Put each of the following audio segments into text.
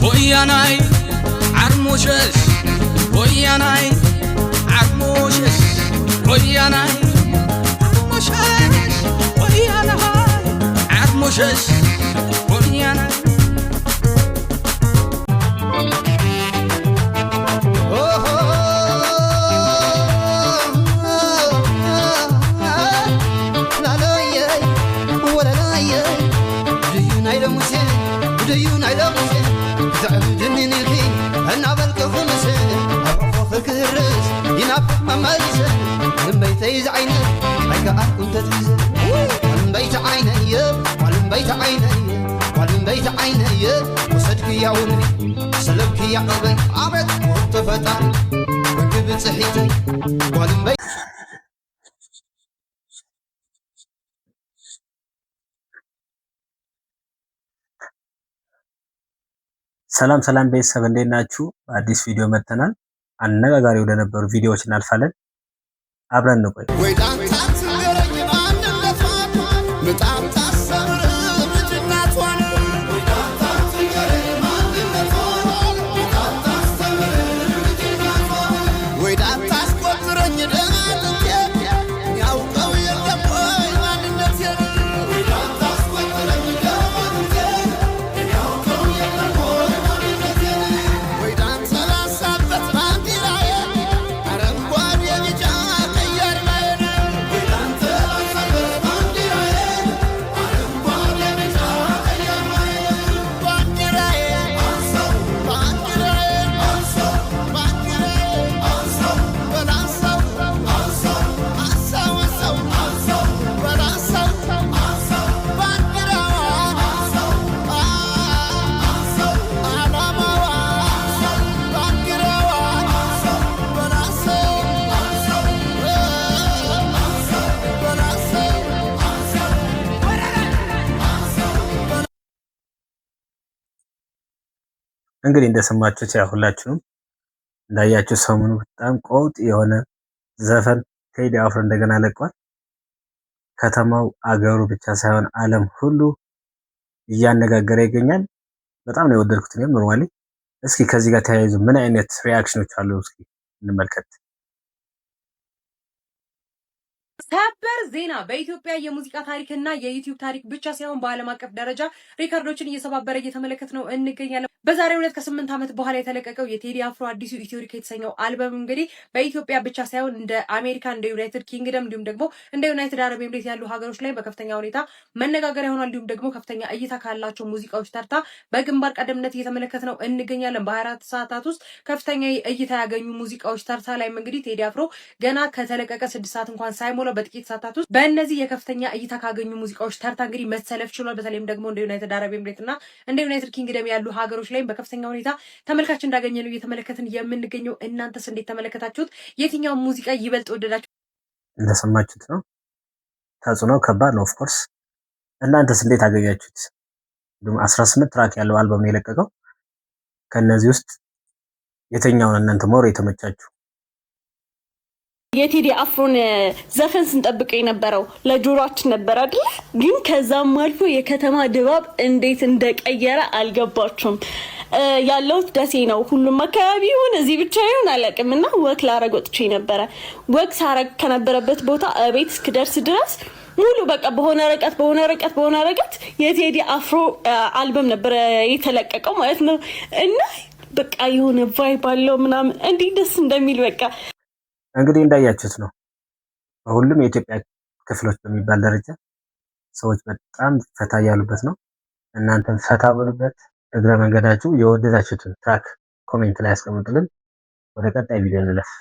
وياناي عرموشش وياناي عرموشش وياناي عرموشش وياناي عرموشش وياناي تيز عيني هيك أكون تتيز ولن بيت عيني ولن بيت عيني ولن بيت عيني وصدق يا ولدي سلبك يا قلبي عبد وطفتان وكبت صحيتي ولن بيت ሰላም ሰላም ቤተሰብ እንዴት ናችሁ? አዲስ ቪዲዮ መተናል። አነጋጋሪ ወደ ነበሩ ቪዲዮዎች እናልፋለን። አብረን እንቆይ። እንግዲህ እንደሰማችሁት ያ ሁላችሁም እንዳያችሁ ሰሞኑ በጣም ቆጥ የሆነ ዘፈን ቴዲ አፍሮ እንደገና ለቋል። ከተማው አገሩ ብቻ ሳይሆን ዓለም ሁሉ እያነጋገረ ይገኛል። በጣም ነው የወደድኩት ነው ኖርማሊ። እስኪ ከዚህ ጋር ተያይዞ ምን አይነት ሪአክሽኖች አሉ እስኪ እንመልከት። ሰበር ዜና በኢትዮጵያ የሙዚቃ ታሪክና የዩቲዩብ ታሪክ ብቻ ሳይሆን በዓለም አቀፍ ደረጃ ሪከርዶችን እየሰባበረ እየተመለከት ነው እንገኛለን። በዛሬው ዕለት ከ8 ዓመት በኋላ የተለቀቀው የቴዲ አፍሮ አዲሱ ኢትዮሪክ የተሰኘው አልበም እንግዲህ በኢትዮጵያ ብቻ ሳይሆን እንደ አሜሪካ፣ እንደ ዩናይትድ ኪንግደም እንዲሁም ደግሞ እንደ ዩናይትድ አረብ ኤምሬት ያሉ ሀገሮች ላይ በከፍተኛ ሁኔታ መነጋገሪያ ሆኗል። እንዲሁም ደግሞ ከፍተኛ እይታ ካላቸው ሙዚቃዎች ተርታ በግንባር ቀደምነት እየተመለከት ነው እንገኛለን። በ24 ሰዓታት ውስጥ ከፍተኛ እይታ ያገኙ ሙዚቃዎች ተርታ ላይም እንግዲህ ቴዲ አፍሮ ገና ከተለቀቀ 6 ሰዓት እንኳን ሳይሞላ በጥቂት ሰዓታት ውስጥ በእነዚህ የከፍተኛ እይታ ካገኙ ሙዚቃዎች ተርታ እንግዲህ መሰለፍ ችሏል። በተለይም ደግሞ እንደ ዩናይትድ አረብ ኤምሬት እና እንደ ዩናይትድ ኪንግደም ያሉ ሀገሮች ላይ በከፍተኛ ሁኔታ ተመልካች እንዳገኘ ነው እየተመለከትን የምንገኘው። እናንተስ እንዴት ተመለከታችሁት? የትኛው ሙዚቃ ይበልጥ ወደዳችሁ? እንደሰማችሁት ነው። ተጽዕኖ ከባድ ነው ኦፍ ኮርስ። እናንተስ እንዴት አገኛችሁት? 18 ትራክ ያለው አልበም ነው የለቀቀው። ከነዚህ ውስጥ የትኛውን እናንተ ሞር የተመቻችሁ? የቴዲ አፍሮን ዘፈን ስንጠብቅ የነበረው ለጆሮአችን ነበር አይደል? ግን ከዛም አልፎ የከተማ ድባብ እንዴት እንደቀየረ አልገባችሁም? ያለውት ደሴ ነው። ሁሉም አካባቢ ይሁን እዚህ ብቻ ይሁን አላውቅም። እና ወክ ላረግ ወጥቼ ነበረ። ወክ ሳረግ ከነበረበት ቦታ ቤት እስክደርስ ድረስ ሙሉ በቃ በሆነ ረቀት የቴዲ አፍሮ አልበም ነበር የተለቀቀው ማለት ነው። እና በቃ የሆነ ቫይብ አለው ምናምን እንዲህ ደስ እንደሚል በቃ እንግዲህ እንዳያችሁት ነው። በሁሉም የኢትዮጵያ ክፍሎች በሚባል ደረጃ ሰዎች በጣም ፈታ ያሉበት ነው። እናንተም ፈታ በሉበት። እግረ መንገዳችሁ የወደዳችሁትን ትራክ ኮሜንት ላይ አስቀምጡልን። ወደ ቀጣይ ቪዲዮ እንለፍ።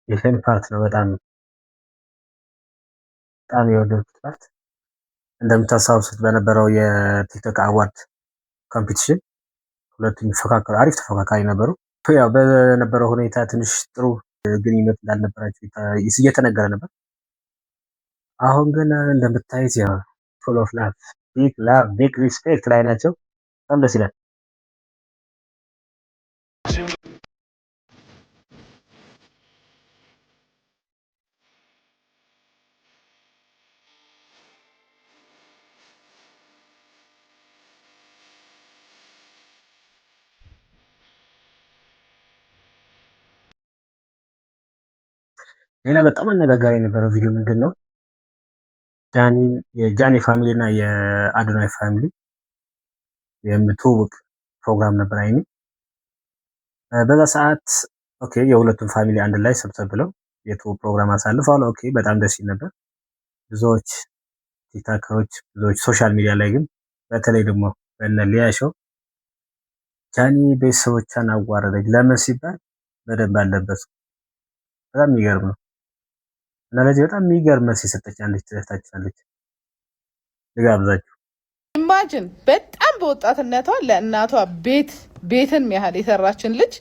የፌን ፓርት ነው በጣም የወደድኩት ፓርት። እንደምታስታውሱት በነበረው የቲክቶክ አዋርድ ኮምፒቲሽን ሁለቱም አሪፍ ተፎካካሪ ነበሩ። ያው በነበረው ሁኔታ ትንሽ ጥሩ ግንኙነት እንዳልነበራቸው እየተነገረ ነበር። አሁን ግን እንደምታዩት ያው ፉል ኦፍ ላቭ ቢግ ሪስፔክት ላይ ናቸው። በጣም ደስ ይላል። ሌላ በጣም አነጋጋሪ የነበረው ቪዲዮ ምንድን ነው? የጃኒ ፋሚሊ እና የአዶናይ ፋሚሊ የምትውውቅ ፕሮግራም ነበር። አይኔ በዛ ሰዓት ኦኬ የሁለቱም ፋሚሊ አንድ ላይ ሰብሰብ ብለው የትውውቅ ፕሮግራም አሳልፈዋል። ኦኬ በጣም ደስ ይል ነበር። ብዙዎች ቲክታከሮች፣ ብዙዎች ሶሻል ሚዲያ ላይ ግን በተለይ ደግሞ በእነ ሊያ ሾው ጃኒ ቤተሰቦቿን አዋረደች ለምን ሲባል በደንብ አለበት። በጣም የሚገርም ነው። እና ለዚህ በጣም የሚገርም መልስ የሰጠች አንዲት እህታችን አለች። ልጋብዛችሁ። ኢማጂን በጣም በወጣትነቷ ለእናቷ ቤትን ያህል የሰራችን ልጅ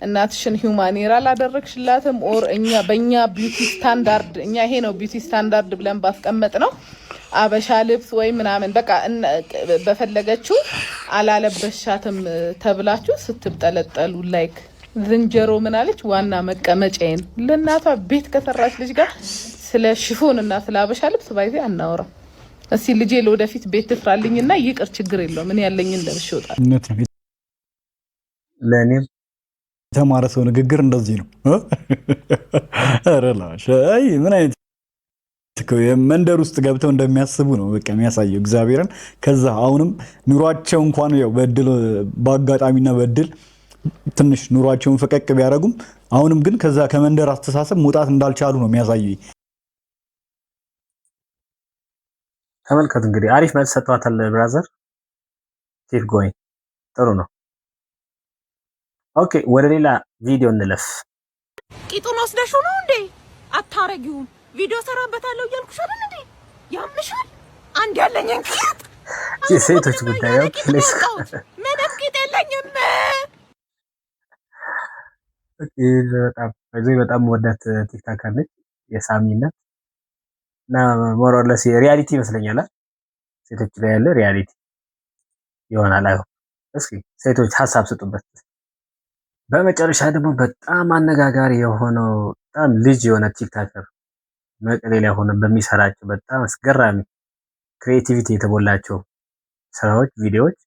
እናትሽን ሂውማኔር አላደረግሽላትም። ኦር እኛ በእኛ ቢዩቲ ስታንዳርድ እኛ ይሄ ነው ቢዩቲ ስታንዳርድ ብለን ባስቀመጥ ነው አበሻ ልብስ ወይ ምናምን በቃ በፈለገችው አላለበሻትም ተብላችሁ ስትብጠለጠሉ ላይክ ዝንጀሮ ምን አለች? ዋና መቀመጫዬን ለእናቷ ቤት ከሰራች ልጅ ጋር ስለ ሽፎን እና ስለ አበሻ ልብስ ባይዜ አናወራ። እስቲ ልጄ ለወደፊት ቤት ትስራልኝና ይቅር ችግር የለውም ምን ያለኝን ለብሼ እወጣለሁ። ለእኔም የተማረ ሰው ንግግር እንደዚህ ነው። ረላሽ ምን አይነት መንደር ውስጥ ገብተው እንደሚያስቡ ነው በቃ የሚያሳየው እግዚአብሔርን። ከዛ አሁንም ኑሯቸው እንኳን ያው በእድል በአጋጣሚና በእድል ትንሽ ኑሯቸውን ፈቀቅ ቢያደርጉም አሁንም ግን ከዛ ከመንደር አስተሳሰብ መውጣት እንዳልቻሉ ነው የሚያሳየው። ተመልከቱ እንግዲህ አሪፍ መልስ ሰጥቷታል ብራዘር። ኪፕ ጎይንግ ጥሩ ነው። ኦኬ ወደ ሌላ ቪዲዮ እንለፍ። ቂጡን ወስደሽው ነው እንዴ? አታረጊውም። ቪዲዮ ሰራበታለሁ እያልኩሽ አይደል እንዴ? ያምሻል። አንድ ያለኝን ቂጥ ሴቶች ጉዳይ ነው። ፕሊዝ ምንም ቂጥ የለኝም። በጣም ወዳት ቲክታከር ነች የሳሚነት እና ሞሮለስ ሪያሊቲ ይመስለኛል። ሴቶች ላይ ያለ ሪያሊቲ ይሆናል። አይሆን እስኪ ሴቶች ሀሳብ ስጡበት። በመጨረሻ ደግሞ በጣም አነጋጋሪ የሆነው በጣም ልጅ የሆነ ቲክታከር መቀሌ ላይ ሆነ በሚሰራቸው በጣም አስገራሚ ክሬቲቪቲ የተሞላቸው ስራዎች፣ ቪዲዮዎች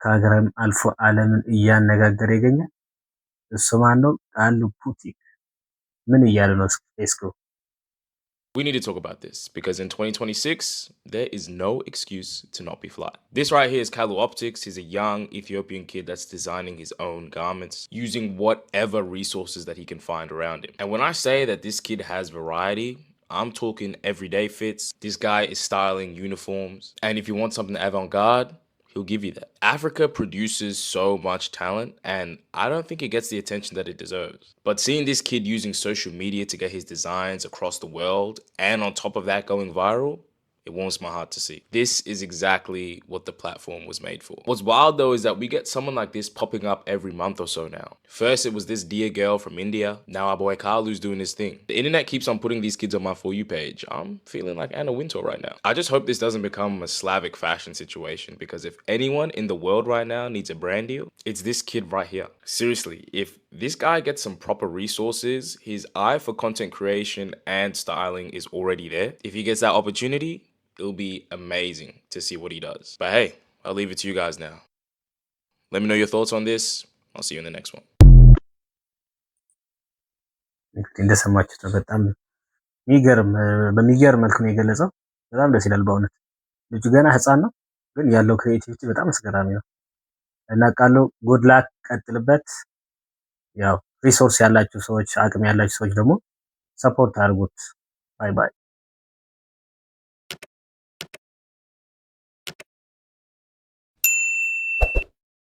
ከሀገርም አልፎ ዓለምን እያነጋገረ ይገኛል። እሱ ማን ነው? ቃሉ ቡቲክ ምን እያለ ነው? እስኪ We need to talk about this because in 2026, there is no excuse to not be fly. This right here is Kalu Optics. He's a young Ethiopian kid that's designing his own garments using whatever resources that he can find around him. And when I say that this kid has variety, I'm talking everyday fits. This guy is styling uniforms. And if you want something avant-garde, he'll give you that. Africa produces so much talent, and I don't think it gets the attention that it deserves. But seeing this kid using social media to get his designs across the world, and on top of that going viral, it warms my heart to see. This is exactly what the platform was made for. What's wild though is that we get someone like this popping up every month or so now. First it was this dear girl from India. Now our boy Kalu's doing his thing. The internet keeps on putting these kids on my For You page. I'm feeling like Anna Wintour right now. I just hope this doesn't become a Slavic fashion situation, because if anyone in the world right now needs a brand deal, it's this kid right here. Seriously, if this guy gets some proper resources, his eye for content creation and styling is already there. If he gets that opportunity, it'll be amazing to see what he does. But hey, I'll leave it to you guys now. Let me know your thoughts on this. I'll see you in the next one. እንደሰማችሁት ነው። በጣም በሚገርም መልኩ ነው የገለጸው። በጣም ደስ ይላል በእውነት። ልጁ ገና ህፃን ነው፣ ግን ያለው ክሬቲቪቲ በጣም አስገራሚ ነው እና ቃለው ጉድ ላክ፣ ቀጥልበት። ያው ሪሶርስ ያላችሁ ሰዎች፣ አቅም ያላችሁ ሰዎች ደግሞ ሰፖርት አድርጉት። ባይ ባይ።